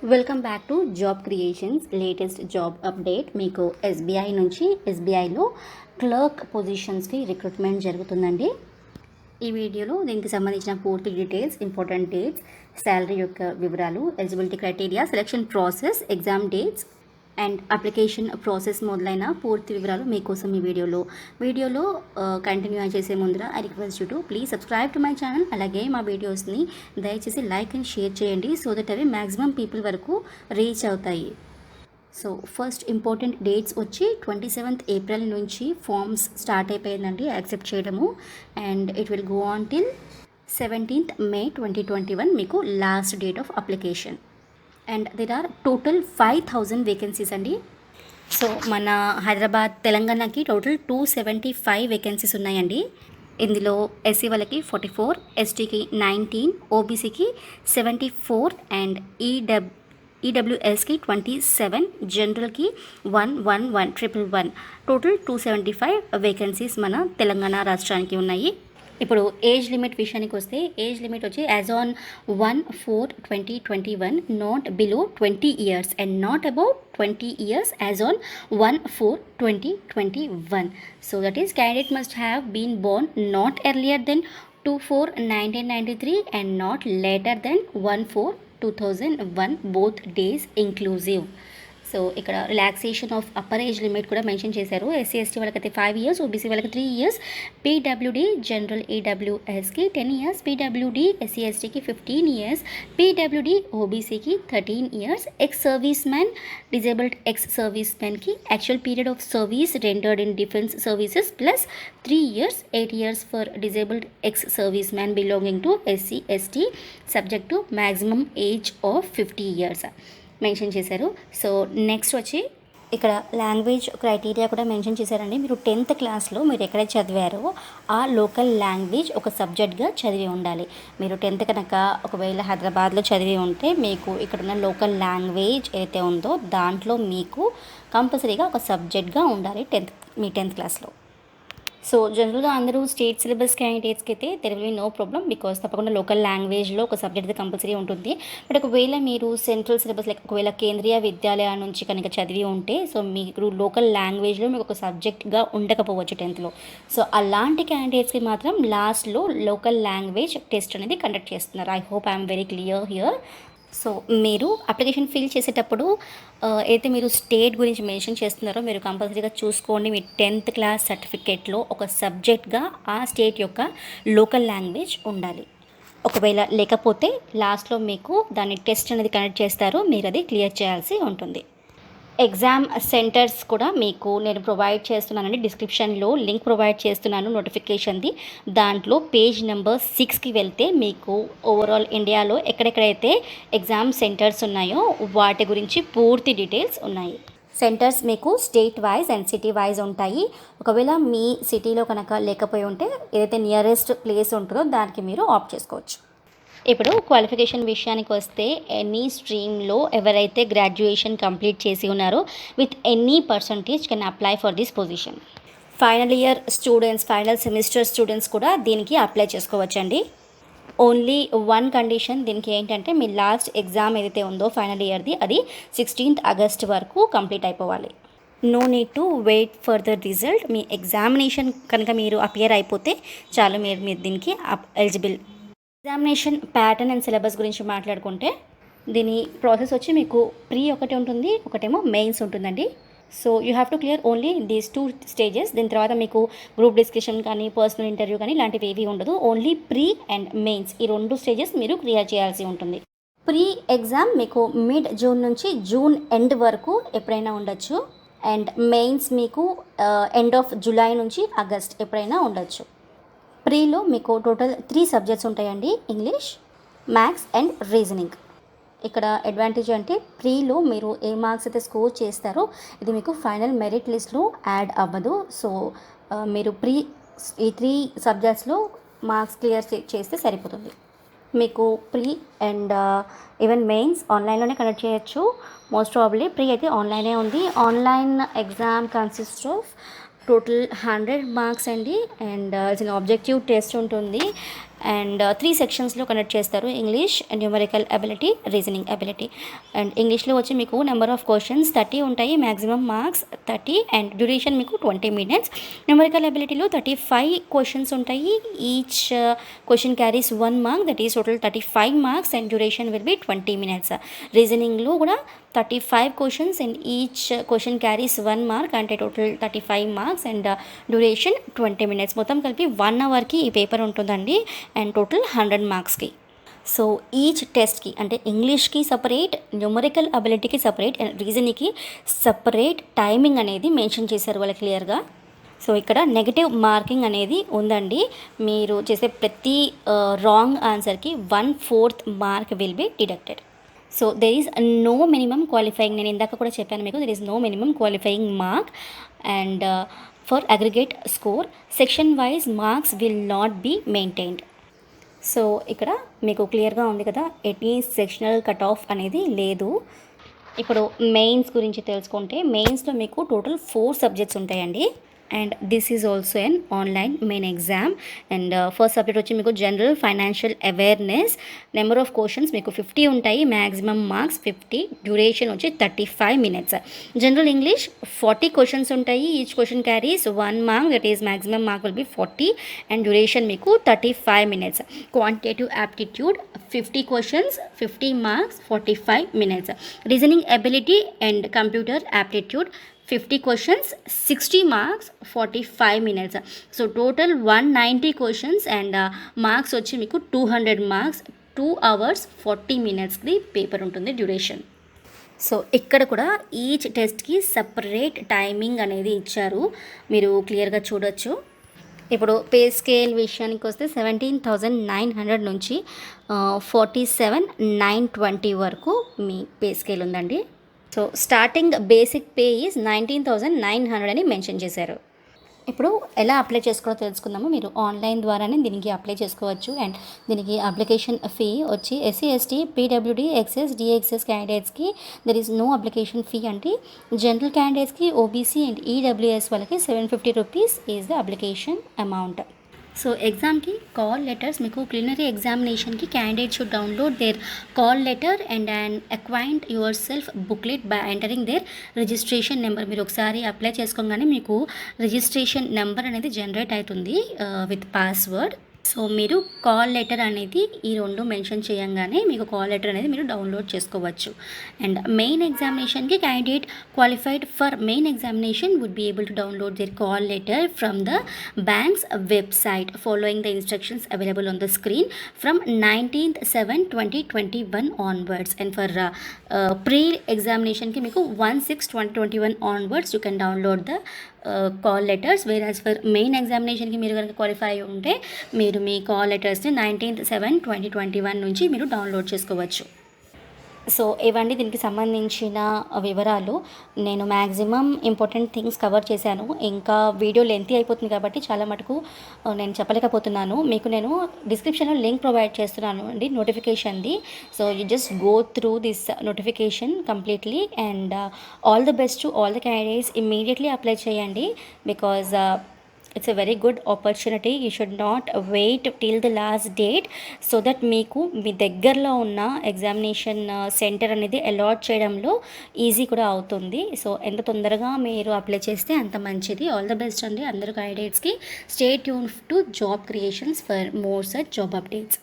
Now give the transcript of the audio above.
Welcome back to job creations latest job update. మీకు SBI నుంచి ఎస్బీఐలో clerk పొజిషన్స్కి recruitment జరుగుతుందండి. ఈ వీడియోలో దీనికి సంబంధించిన పూర్తి డీటెయిల్స్, ఇంపార్టెంట్ డేట్స్, శాలరీ యొక్క వివరాలు, eligibility criteria, selection process, exam dates and application process మొదలైన పూర్తి వివరాలు మీకోసం ఈ వీడియోలో కంటిన్యూ చేసే ముందర I request you to please subscribe to my channel. అలాగే మా వీడియోస్ని దయచేసి లైక్ అండ్ షేర్ చేయండి సో దట్ అవి మ్యాక్సిమం పీపుల్ వరకు రీచ్ అవుతాయి. సో ఫస్ట్ ఇంపార్టెంట్ డేట్స్ వచ్చి 27th ఏప్రిల్ నుంచి ఫామ్స్ స్టార్ట్ అయిపోయిందండి యాక్సెప్ట్ చేయడము. And it will go on till 17th May 2021 మీకు last date of application. And there are total 5,000 vacancies అండి. So మన హైదరాబాద్ తెలంగాణకి టోటల్ 275 వేకెన్సీస్ ఉన్నాయండి. ఇందులో ఎస్సీ వాళ్ళకి 44, ఎస్టీకి 19, ఓబీసీకి 74 అండ్ ఈడబ్ల్యూఎస్కి 27, జనరల్కి 111 టోటల్ 275 వేకెన్సీస్ మన తెలంగాణ రాష్ట్రానికి ఉన్నాయి. ఇప్పుడు ఏజ్ లిమిట్ విషయానికి వస్తే ఏజ్ లిమిట్ వచ్చి as on 1/4/2021 not below 20 years and not about 20 years as on 1/4/2021. So that is candidate must have been born not earlier than 2/4/1993 and not later than 1/4/2001 both days inclusive. So ఇక్కడ relaxation of upper age limit కూడా mention చేశారు. SC ST వాళ్ళకైతే 5 years, OBC వాళ్ళకి 3 years, PWD general ఈడబ్ల్యూఎస్కి 10 years, PWD SC ఎస్టీకి 15 years, PWD ఓబీసీకి 13 years, ex service man disabled ex service మ్యాన్కి actual period of service rendered in defence services plus 3 years, 8 years for disabled ex service man belonging to SC ST subject to maximum age of 50 years mention చేశారు. So next వచ్చి ఇక్కడ language criteria కూడా mention చేశారండి. మీరు 10th క్లాస్లో మీరు ఎక్కడ చదివారో ఆ లోకల్ లాంగ్వేజ్ ఒక సబ్జెక్ట్గా చదివి ఉండాలి. మీరు 10th కనుక ఒకవేళ హైదరాబాద్లో చదివి ఉంటే మీకు ఇక్కడున్న లోకల్ లాంగ్వేజ్ ఏదైతే ఉందో దాంట్లో మీకు కంపల్సరీగా ఒక సబ్జెక్ట్గా ఉండాలి మీ 10th క్లాస్లో. సో జనరల్గా అందరూ స్టేట్ సిలబస్ క్యాండిడేట్స్కి అయితే there will be no problem because తప్పకుండా లోకల్ లాంగ్వేజ్లో ఒక సబ్జెక్ట్ అయితే కంపల్సరీ ఉంటుంది. బట్ ఒకవేళ మీరు సెంట్రల్ సిలబస్ లైక్ ఒకవేళ కేంద్రీయ విద్యాలయ నుంచి కనుక చదివి ఉంటే సో మీరు లోకల్ లాంగ్వేజ్లో మీకు ఒక సబ్జెక్ట్గా ఉండకపోవచ్చు 10thలో. సో అలాంటి క్యాండిడేట్స్కి మాత్రం లాస్ట్లో లోకల్ లాంగ్వేజ్ టెస్ట్ అనేది కండక్ట్ చేస్తున్నారు. I hope I'm very clear here. So మీరు అప్లికేషన్ ఫిల్ చేసేటప్పుడు అయితే మీరు స్టేట్ గురించి మెన్షన్ చేస్తున్నారో మీరు కంపల్సరీగా చూసుకోండి. మీ 10th క్లాస్ సర్టిఫికేట్లో ఒక సబ్జెక్ట్గా ఆ స్టేట్ యొక్క లోకల్ లాంగ్వేజ్ ఉండాలి. ఒకవేళ లేకపోతే లాస్ట్లో మీకు దాని టెస్ట్ అనేది కండక్ట్ చేస్తారు, మీరు అది క్లియర్ చేయాల్సి ఉంటుంది. ఎగ్జామ్ సెంటర్స్ కూడా మీకు నేను ప్రొవైడ్ చేస్తున్నానండి. డిస్క్రిప్షన్లో లింక్ ప్రొవైడ్ చేస్తున్నాను నోటిఫికేషన్ది. దాంట్లో పేజ్ నెంబర్ 6కి వెళ్తే మీకు ఓవరాల్ ఇండియాలో ఎక్కడెక్కడైతే ఎగ్జామ్ సెంటర్స్ ఉన్నాయో వాటి గురించి పూర్తి డీటెయిల్స్ ఉన్నాయి. సెంటర్స్ మీకు state wise and city wise ఉంటాయి. ఒకవేళ మీ సిటీలో కనుక లేకపోయి ఉంటే ఏదైతే నియరెస్ట్ ప్లేస్ ఉంటుందో దానికి మీరు ఆప్ట్ చేసుకోవచ్చు. ఇప్పుడు క్వాలిఫికేషన్ విషయానికి వస్తే ఎనీ స్ట్రీమ్లో ఎవరైతే గ్రాడ్యుయేషన్ కంప్లీట్ చేసి ఉన్నారో with any percentage can apply for this position. Final year students, final semester students కూడా దీనికి అప్లై చేసుకోవచ్చండి. ఓన్లీ వన్ కండిషన్ దీనికి ఏంటంటే మీ లాస్ట్ ఎగ్జామ్ ఏదైతే ఉందో ఫైనల్ ఇయర్ది అది 16th August వరకు కంప్లీట్ అయిపోవాలి. No need to wait for the result. మీ ఎగ్జామినేషన్ కనుక మీరు అపియర్ అయిపోతే చాలు, మీరు దీనికి eligible. Examination pattern and syllabus గురించి మాట్లాడుకుంటే దీని ప్రాసెస్ వచ్చి మీకు ప్రీ ఒకటి ఉంటుంది, ఒకటేమో మెయిన్స్ ఉంటుందండి. So you have to clear only these 2 stages. దీని తర్వాత మీకు గ్రూప్ డిస్కషన్ కానీ పర్సనల్ ఇంటర్వ్యూ కానీ ఇలాంటివి ఏవి ఉండదు. ఓన్లీ ప్రీ అండ్ మెయిన్స్ ఈ 2 stages మీరు క్లియర్ చేయాల్సి ఉంటుంది. ప్రీ ఎగ్జామ్ మీకు మిడ్ జూన్ నుంచి జూన్ ఎండ్ వరకు ఎప్పుడైనా ఉండొచ్చు. అండ్ మెయిన్స్ మీకు ఎండ్ ఆఫ్ జూలై నుంచి ఆగస్ట్ ఎప్పుడైనా ఉండొచ్చు. ప్రీలో మీకు టోటల్ 3 సబ్జెక్ట్స్ ఉంటాయండి, ఇంగ్లీష్, మ్యాథ్స్ అండ్ రీజనింగ్. ఇక్కడ అడ్వాంటేజ్ అంటే ప్రీలో మీరు ఏ మార్క్స్ అయితే స్కోర్ చేస్తారో ఇది మీకు ఫైనల్ మెరిట్ లిస్ట్లో యాడ్ అవ్వదు. సో మీరు ఈ 3 సబ్జెక్ట్స్లో మార్క్స్ క్లియర్ చేస్తే సరిపోతుంది. మీకు ప్రీ అండ్ ఈవెన్ మెయిన్స్ ఆన్లైన్లోనే కండక్ట్ చేయొచ్చు. మోస్ట్ ప్రాబబ్లీ ప్రీ అయితే ఆన్లైనే ఉంది. Online exam consist of total 100 marks అండి. అండ్ చిన్న ఆబ్జెక్టివ్ టెస్ట్ ఉంటుంది. అండ్ 3 సెక్షన్స్లో కండక్ట్ చేస్తారు. English, numerical ability, reasoning ability. And ఇంగ్లీష్లో వచ్చి మీకు నెంబర్ ఆఫ్ క్వశ్చన్స్ 30 ఉంటాయి, మ్యాక్సిమం మార్క్స్ 30 అండ్ డ్యూరేషన్ మీకు 20 minutes. న్యూమరికల్ అబిలిటీలో 35 క్వశ్చన్స్ ఉంటాయి, each question carries 1 mark, that is total 35 marks and duration will be 20 minutes. రీజనింగ్లో కూడా 35 questions and each question carries 1 mark అంటే total 35 marks and duration 20 minutes. మొత్తం కలిపి 1 hourకి ఈ paper ఉంటుందండి and total 100 marksకి. సో ఈచ్ టెస్ట్కి అంటే ఇంగ్లీష్కి సపరేట్, న్యూమరికల్ అబిలిటీకి సపరేట్ అండ్ రీజనింగ్కి సపరేట్ టైమింగ్ అనేది మెన్షన్ చేశారు వాళ్ళు క్లియర్గా. సో ఇక్కడ నెగటివ్ మార్కింగ్ అనేది ఉందండి. మీరు చేసే ప్రతి రాంగ్ ఆన్సర్కి 1/4 mark will be deducted. So there is no minimum qualifying, నేను ఇందాక కూడా చెప్పాను మీకు, there is no minimum qualifying mark and for aggregate score section wise marks will not be maintained. So ఇక్కడ మీకు క్లియర్గా ఉంది కదా, ఎనీ సెక్షనల్ కట్ ఆఫ్ అనేది లేదు. ఇప్పుడు మెయిన్స్ గురించి తెలుసుకుంటే మెయిన్స్లో మీకు టోటల్ 4 సబ్జెక్ట్స్ ఉంటాయండి and this is also an online main exam. And first subject వచ్చి మీకు general financial awareness, number of questions మీకు 50 ఉంటాయి, మ్యాక్సిమం మార్క్స్ 50, డ్యూరేషన్ వచ్చి 35 minutes. జనరల్ ఇంగ్లీష్ 40 క్వశ్చన్స్ ఉంటాయి, each question carries 1 mark, that is maximum mark will be 40 and duration మీకు 35 minutes. Quantitative aptitude 50 questions, 50 marks, 45 minutes. Reasoning ability and computer aptitude 50 questions, 60 marks, 45 minutes. So total 190 questions and marks వచ్చి మీకు 200 marks, 2 hours 40 minutesది paper ఉంటుంది duration. So ఇక్కడ కూడా each టెస్ట్కి separate timing అనేది ఇచ్చారు, మీరు క్లియర్గా చూడొచ్చు. ఇప్పుడు పే స్కేల్ విషయానికి వస్తే 17,900 నుంచి 47,920 వరకు మీ పే స్కేల్ ఉందండి. So starting basic pay is 19,900 అని మెన్షన్ చేశారు. ఇప్పుడు ఎలా అప్లై చేసుకోవాలో తెలుసుకుందాము. మీరు ఆన్లైన్ ద్వారానే దీనికి అప్లై చేసుకోవచ్చు అండ్ దీనికి అప్లికేషన్ ఫీ వచ్చి SC ST PWD XS DXS క్యాండిడేట్స్కి there is no application fee అండి. జనరల్ క్యాండిడేట్స్కి OBC అండ్ EWS వాళ్ళకి 750 rupees is the application amount. So ఎగ్జామ్కి కాల్ లెటర్స్ మీకు ప్రిలిమినరీ ఎగ్జామినేషన్కి candidate should download their call letter and acquaint yourself booklet by entering their registration number. మీరు ఒకసారి apply చేసుకోగానే మీకు రిజిస్ట్రేషన్ నెంబర్ అనేది generate అవుతుంది విత్ పాస్వర్డ్. సో మీరు కాల్ లెటర్ అనేది ఈ 2 మెన్షన్ చేయంగానే మీకు కాల్ లెటర్ అనేది మీరు డౌన్లోడ్ చేసుకోవచ్చు. అండ్ మెయిన్ ఎగ్జామినేషన్కి candidate qualified for main examination would be able to download their call letter from the bank's website following the instructions available on the screen from 19/7/2021 onwards. And for pre ఎగ్జామినేషన్కి మీకు 1/6/2021 onwards you can download the call letters. Whereas for main ఎగ్జామినేషన్కి మీరు కనుక qualify అయి ఉంటే మీరు మీ call లెటర్స్ని 19/7/2021 నుంచి మీరు డౌన్లోడ్ చేసుకోవచ్చు. సో ఇవన్నీ దీనికి సంబంధించిన వివరాలు. నేను మ్యాక్సిమం ఇంపార్టెంట్ థింగ్స్ కవర్ చేశాను, ఇంకా వీడియో లెంతీ అయిపోతుంది కాబట్టి చాలా మటుకు నేను చెప్పలేకపోతున్నాను. మీకు నేను డిస్క్రిప్షన్లో లింక్ ప్రొవైడ్ చేస్తున్నాను అండి నోటిఫికేషన్ది. So you just go through this notification completely and all the best to all the candidates. Immediately apply చేయండి because it's a very good opportunity. You should not wait till the last date so that మీకు మీ దగ్గరలో ఉన్న examination centre అనేది allot చేయడంలో easy కూడా అవుతుంది. So ఎంత తొందరగా మీరు అప్లై చేస్తే అంత మంచిది. ఆల్ ద బెస్ట్ అండి అందరు క్యాండిడేట్స్కి. Stay tune to job creations for more such job updates.